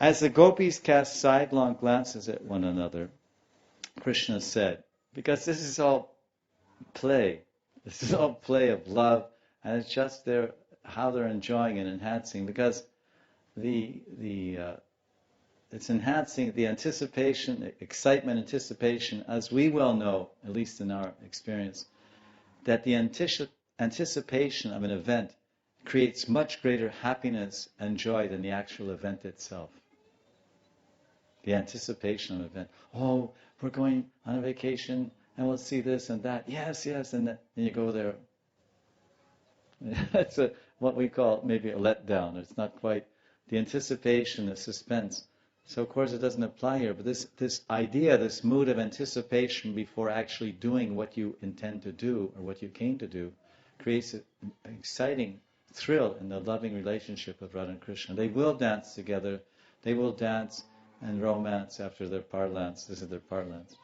As the gopis cast sidelong glances at one another, Krishna said, because this is all play. This is all play of love, and it's just how they're enjoying and enhancing. Because it's enhancing the anticipation, excitement, anticipation, as we well know, at least in our experience, that the anticipation of an event creates much greater happiness and joy than the actual event itself. The anticipation of an event. Oh, we're going on a vacation and we'll see this and that. Yes, yes, and then you go there. That's what we call maybe a letdown. It's not quite the anticipation, the suspense. So of course it doesn't apply here, but this idea, this mood of anticipation before actually doing what you intend to do or what you came to do, creates an exciting thrill in the loving relationship of Radha and Krishna. They will dance together. They will dance and romance after their parlance. This is their parlance,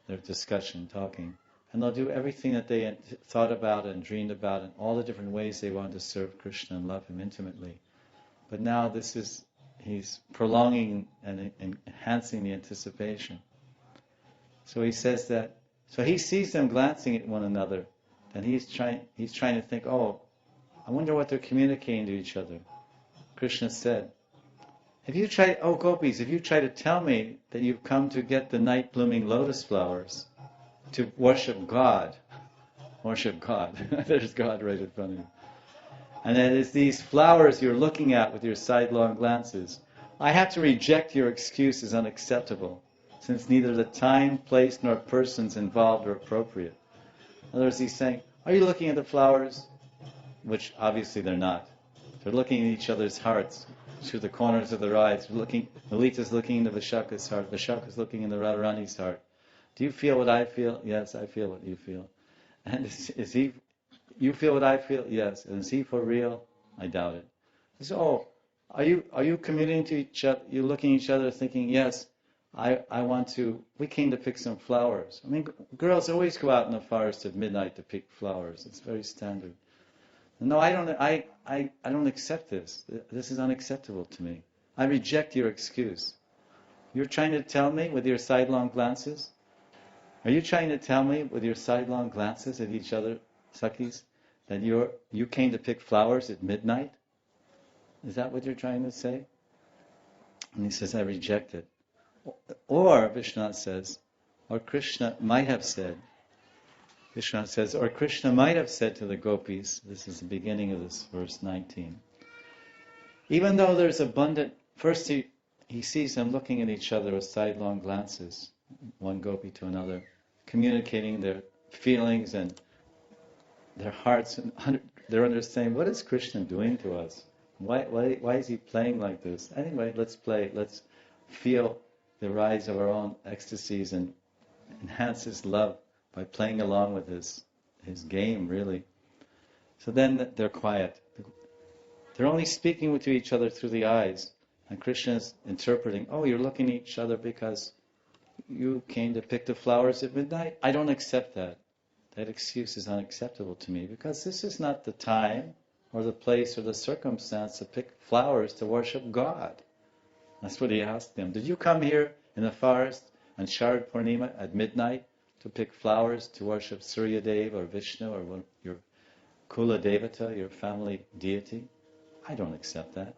their discussion, talking. And they'll do everything that they thought about and dreamed about and all the different ways they want to serve Krishna and love him intimately. But now he's prolonging and enhancing the anticipation. So he says that, so he sees them glancing at one another, and he's trying to think, oh, I wonder what they're communicating to each other. Krishna said, gopis, if you try to tell me that you've come to get the night blooming lotus flowers, to worship God, there's God right in front of you, and that it's these flowers you're looking at with your sidelong glances, I have to reject your excuse as unacceptable, since neither the time, place, nor persons involved are appropriate. In other words, he's saying, are you looking at the flowers? Which obviously they're not. They're looking at each other's hearts, through the corners of their eyes. Lalita's looking into Vishaka's heart, Vishaka's looking into Radharani's heart. Do you feel what I feel? Yes, I feel what you feel. And you feel what I feel? Yes. And is he for real? I doubt it. So, are you communicating to each other? You're looking at each other thinking, yes, we came to pick some flowers. I mean, girls always go out in the forest at midnight to pick flowers. It's very standard. No, I don't accept this. This is unacceptable to me. I reject your excuse. You're trying to tell me with your sidelong glances? Are you trying to tell me with your sidelong glances at each other, Sakhis, that you came to pick flowers at midnight? Is that what you're trying to say? And he says, I reject it. Or, Vishwanath says, or Krishna might have said, Vishwanath says, or Krishna might have said to the gopis, this is the beginning of this verse 19, even though there's abundant, first he sees them looking at each other with sidelong glances, one gopi to another, communicating their feelings and their hearts, and they're understanding, what is Krishna doing to us? Why is he playing like this? Anyway, let's play. Let's feel the rise of our own ecstasies and enhance his love by playing along with his game, really. So then they're quiet. They're only speaking to each other through the eyes. And Krishna's interpreting, oh, you're looking at each other because you came to pick the flowers at midnight? I don't accept that. That excuse is unacceptable to me because this is not the time or the place or the circumstance to pick flowers to worship God. That's what he asked them. Did you come here in the forest on Sharad Purnima at midnight to pick flowers to worship Surya Dev or Vishnu or your Kula Devata, your family deity? I don't accept that.